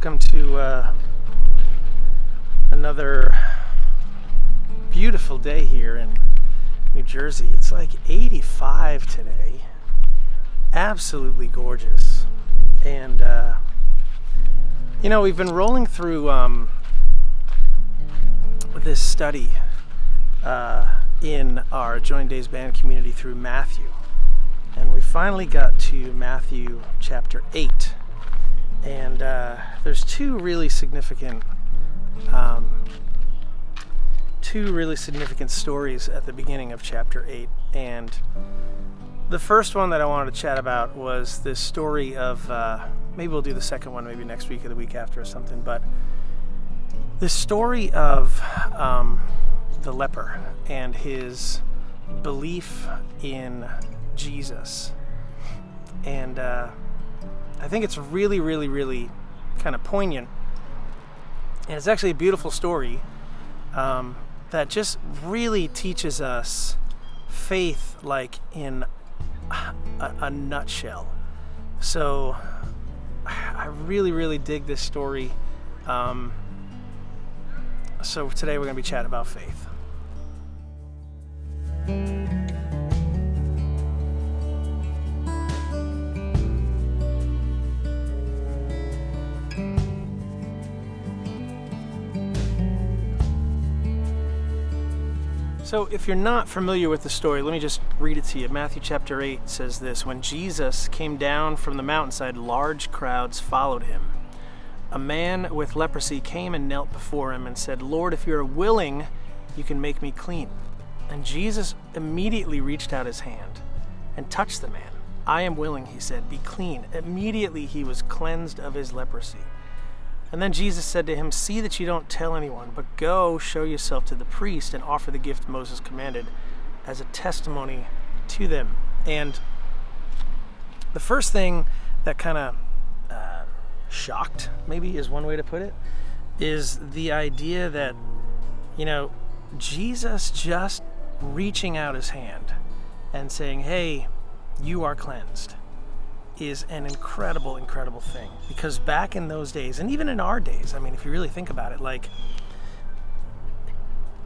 welcome to another beautiful day here in New Jersey. It's like 85 today. Absolutely gorgeous. And, we've been rolling through this study in our Join Days Band community through Matthew. And we finally got to Matthew chapter 8. And there's two really significant stories at the beginning of chapter 8. And the first one that I wanted to chat about was this story of, maybe we'll do the second one maybe next week or the week after or something, but the story of the leper and his belief in Jesus. And I think it's really, really, really kind of poignant. And it's actually a beautiful story that just really teaches us faith like in a nutshell. So I really, really dig this story. So today we're going to be chatting about faith. So if you're not familiar with the story, let me just read it to you. Matthew chapter 8 says this: When Jesus came down from the mountainside, large crowds followed him. A man with leprosy came and knelt before him and said, "Lord, if you are willing, you can make me clean." And Jesus immediately reached out his hand and touched the man. "I am willing," he said, "be clean." Immediately he was cleansed of his leprosy. And then Jesus said to him, "See that you don't tell anyone, but go show yourself to the priest and offer the gift Moses commanded as a testimony to them." And the first thing that kind of shocked, maybe is one way to put it, is the idea that, Jesus just reaching out his hand and saying, "Hey, you are cleansed," is an incredible, incredible thing. Because back in those days, and even in our days, if you really think about it, like,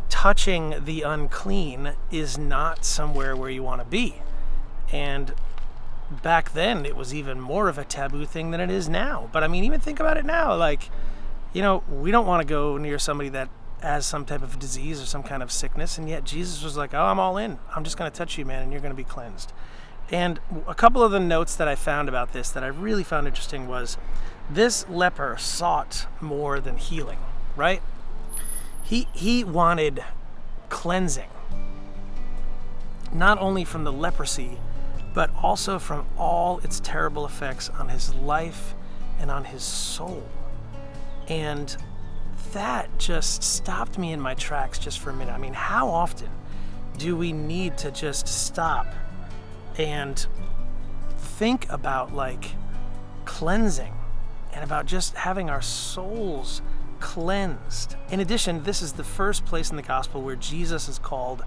touching the unclean is not somewhere where you want to be. And back then, it was even more of a taboo thing than it is now. But even think about it now, we don't want to go near somebody that has some type of disease or some kind of sickness, and yet Jesus was like, "Oh, I'm all in. I'm just going to touch you, man, and you're going to be cleansed." And a couple of the notes that I found about this that I really found interesting was this leper sought more than healing, right? He wanted cleansing, not only from the leprosy, but also from all its terrible effects on his life and on his soul. And that just stopped me in my tracks just for a minute. How often do we need to just stop and think about cleansing and about just having our souls cleansed? In addition, this is the first place in the gospel where Jesus is called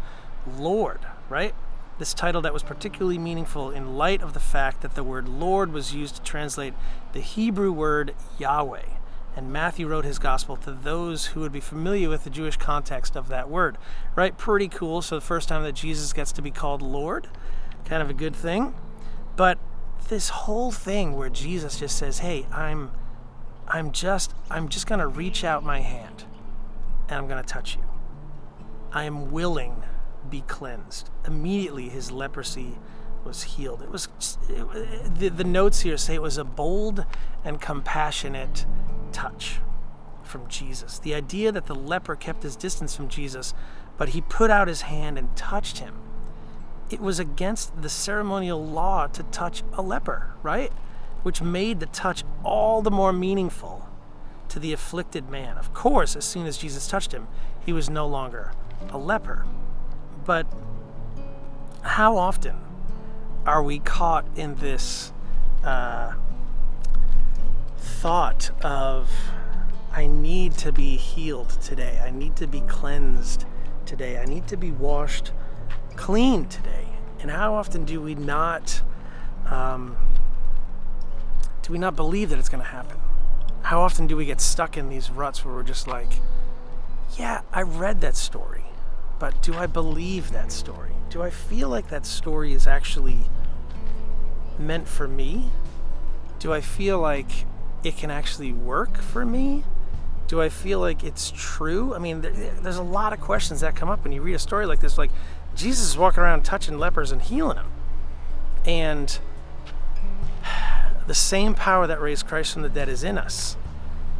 Lord, right? This title that was particularly meaningful in light of the fact that the word Lord was used to translate the Hebrew word Yahweh. And Matthew wrote his gospel to those who would be familiar with the Jewish context of that word, right? Pretty cool. So the first time that Jesus gets to be called Lord, kind of a good thing. But this whole thing where Jesus just says, "Hey, I'm just going to reach out my hand and I'm going to touch you. I am willing, be cleansed." Immediately his leprosy was healed. The notes here say it was a bold and compassionate touch from Jesus. The idea that the leper kept his distance from Jesus, but he put out his hand and touched him. It was against the ceremonial law to touch a leper, right? Which made the touch all the more meaningful to the afflicted man. Of course, as soon as Jesus touched him, he was no longer a leper. But how often are we caught in this thought of, I need to be healed today. I need to be cleansed today. I need to be washed clean today. And how often do we not believe that it's going to happen? How often do we get stuck in these ruts where we're just like, yeah, I read that story, but do I believe that story? Do I feel like that story is actually meant for me? Do I feel like it can actually work for me? Do I feel like it's true? I mean, there's a lot of questions that come up when you read a story like this. Like, Jesus is walking around touching lepers and healing them. And the same power that raised Christ from the dead is in us.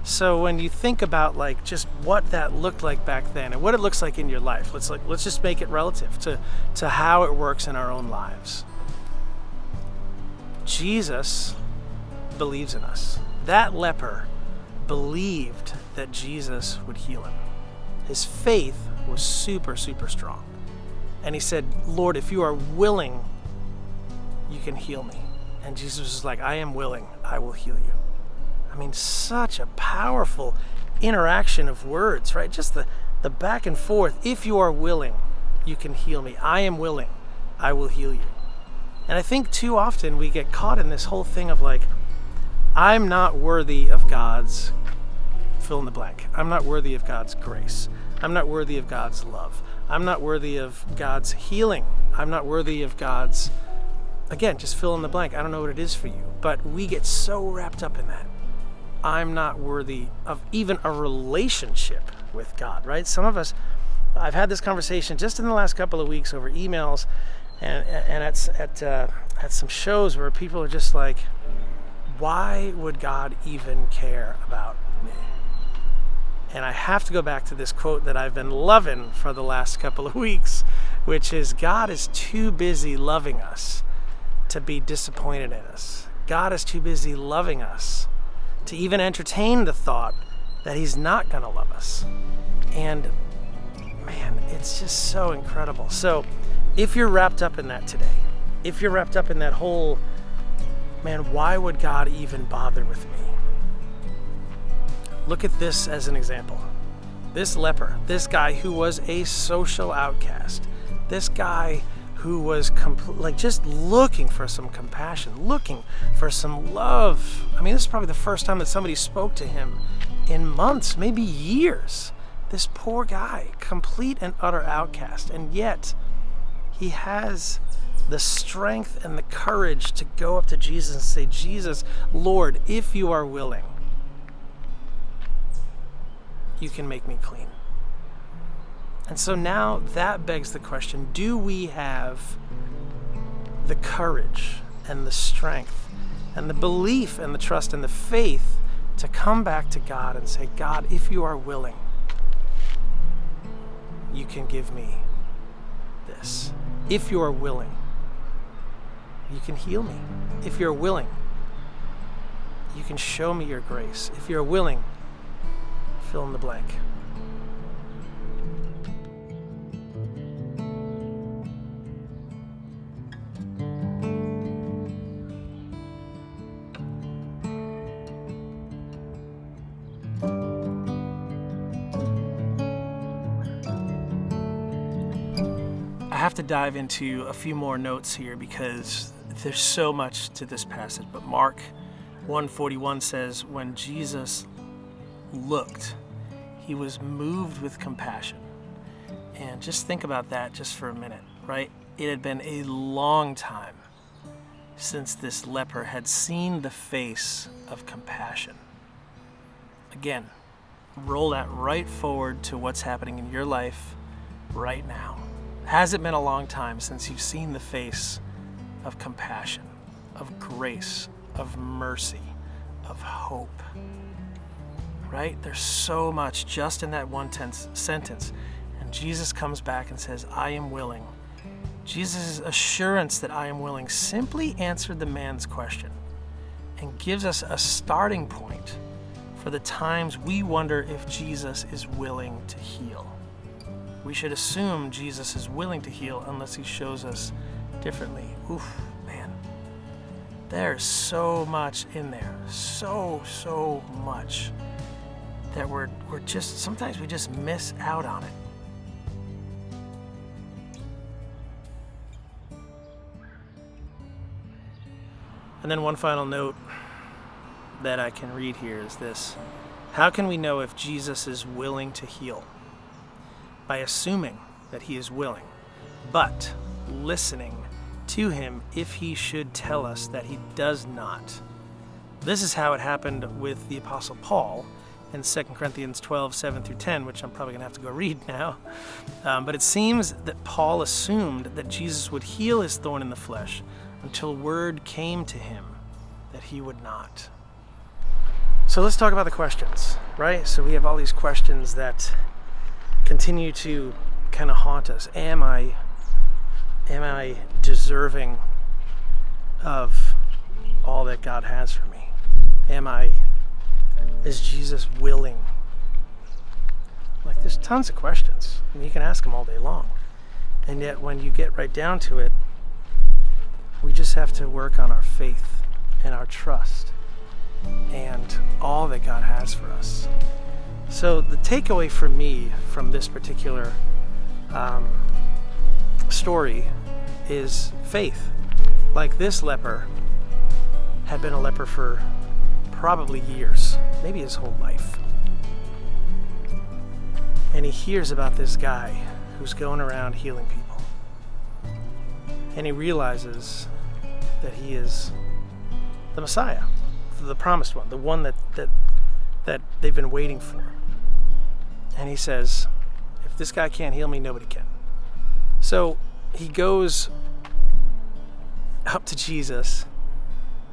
So when you think about like just what that looked like back then and what it looks like in your life, let's just make it relative to how it works in our own lives. Jesus believes in us. That leper believed that Jesus would heal him. His faith was super, super strong. And he said, Lord, if you are willing, you can heal me. And Jesus was like, I am willing, I will heal you. I mean, such a powerful interaction of words, right? Just the back and forth. If you are willing, you can heal me. I am willing, I will heal you. And I think too often we get caught in this whole thing of like, I'm not worthy of God's fill in the blank. I'm not worthy of God's grace. I'm not worthy of God's love. I'm not worthy of God's healing. I'm not worthy of God's, again, just fill in the blank. I don't know what it is for you, but we get so wrapped up in that. I'm not worthy of even a relationship with God, right? Some of us, I've had this conversation just in the last couple of weeks over emails and at some shows where people are just like, why would God even care about me? And I have to go back to this quote that I've been loving for the last couple of weeks, which is, God is too busy loving us to be disappointed in us. God is too busy loving us to even entertain the thought that he's not going to love us. And man, it's just so incredible. So if you're wrapped up in that today, if you're wrapped up in that whole, man, why would God even bother with me? Look at this as an example. This leper, this guy who was a social outcast, this guy who was just looking for some compassion, looking for some love. I mean, this is probably the first time that somebody spoke to him in months, maybe years. This poor guy, complete and utter outcast. And yet, he has the strength and the courage to go up to Jesus and say, Jesus, Lord, if you are willing, you can make me clean. And so now that begs the question, do we have the courage and the strength and the belief and the trust and the faith to come back to God and say, God, if you are willing, you can give me this. If you are willing, you can heal me. If you're willing, you can show me your grace. If you're willing, fill in the blank. I have to dive into a few more notes here because there's so much to this passage. But Mark 1:41 says, when Jesus looked, he was moved with compassion. And just think about that just for a minute, right? It had been a long time since this leper had seen the face of compassion. Again, roll that right forward to what's happening in your life right now. Has it been a long time since you've seen the face of compassion, of grace, of mercy, of hope? Right? There's so much just in that one sentence. And Jesus comes back and says, I am willing. Jesus' assurance that I am willing simply answered the man's question and gives us a starting point for the times we wonder if Jesus is willing to heal. We should assume Jesus is willing to heal unless he shows us differently. Oof, man. There's so much in there. So much that we're just, sometimes we just miss out on it. And then one final note. that I can read here is this. How can we know if Jesus is willing to heal? By assuming that he is willing, but listening to him if he should tell us that he does not. This is how it happened with the Apostle Paul in 2 Corinthians 12, 7 through 10, which I'm probably going to have to go read now. But it seems that Paul assumed that Jesus would heal his thorn in the flesh until word came to him that he would not. So let's talk about the questions, right? So we have all these questions that continue to kind of haunt us. Am I deserving of all that God has for me? Is Jesus willing? Like, there's tons of questions. I mean, you can ask them all day long. And yet when you get right down to it, we just have to work on our faith and our trust and all that God has for us. So the takeaway for me from this particular story is faith. Like, this leper had been a leper for probably years, maybe his whole life. And he hears about this guy who's going around healing people. And he realizes that he is the Messiah, the promised one, the one that they've been waiting for. And he says, if this guy can't heal me, nobody can. So he goes up to Jesus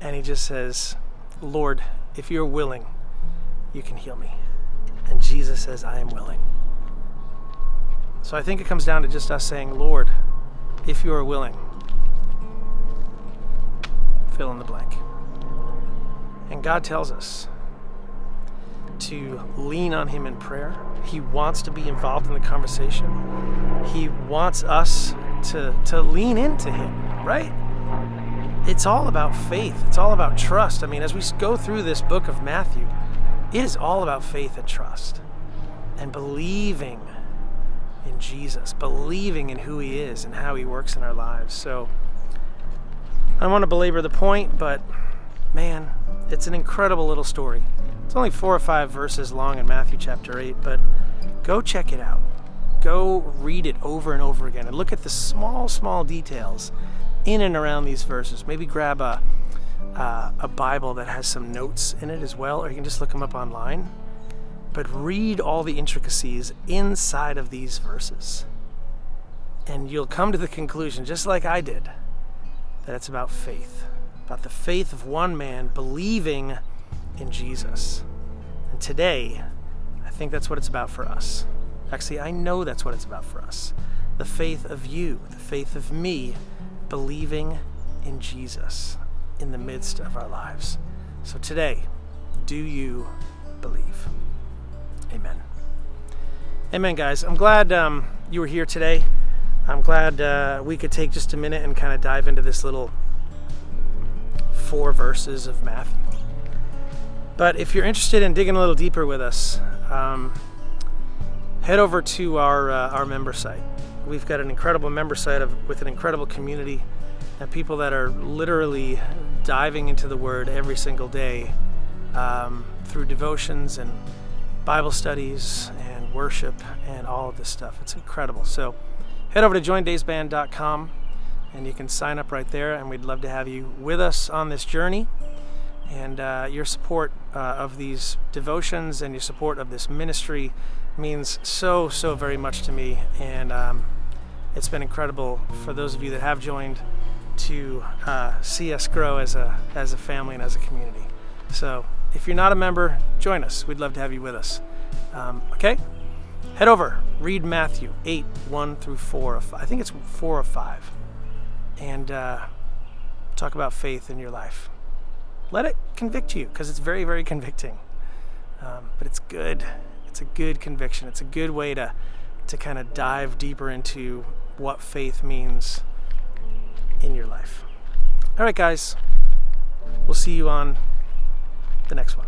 and he just says, Lord, if you're willing, you can heal me. And Jesus says, I am willing. So I think it comes down to just us saying, Lord, if you are willing, fill in the blank. And God tells us to lean on him in prayer. He wants to be involved in the conversation. He wants us to lean into him, right? It's all about faith. It's all about trust. I mean, as we go through this book of Matthew, it is all about faith and trust and believing in Jesus, believing in who he is and how he works in our lives. So I don't want to belabor the point, but man, it's an incredible little story. It's only 4 or 5 verses long in Matthew chapter 8, but go check it out. Go read it over and over again and look at the small details in and around these verses. Maybe grab a Bible that has some notes in it as well, or you can just look them up online. But read all the intricacies inside of these verses. And you'll come to the conclusion, just like I did, that it's about faith. About the faith of one man believing in Jesus. And today, I think that's what it's about for us. Actually, I know that's what it's about for us. The faith of you, the faith of me, believing in Jesus in the midst of our lives. So today, do you believe? Amen. Amen, guys. I'm glad you were here today. I'm glad we could take just a minute and kind of dive into this little 4 verses of Matthew. But if you're interested in digging a little deeper with us, head over to our member site. We've got an incredible member site with an incredible community and people that are literally diving into the Word every single day through devotions and Bible studies and worship and all of this stuff. It's incredible. So head over to joindaysband.com and you can sign up right there, and we'd love to have you with us on this journey. And your support of these devotions and your support of this ministry means so very much to me. And it's been incredible for those of you that have joined to see us grow as a family and as a community. So if you're not a member, join us. We'd love to have you with us. Okay? Head over, read Matthew 8, 1 through 4. I think it's 4 or 5. And talk about faith in your life. Let it convict you, because it's very convicting. But it's good. It's a good conviction. It's a good way to kind of dive deeper into what faith means in your life. All right, guys. We'll see you on the next one.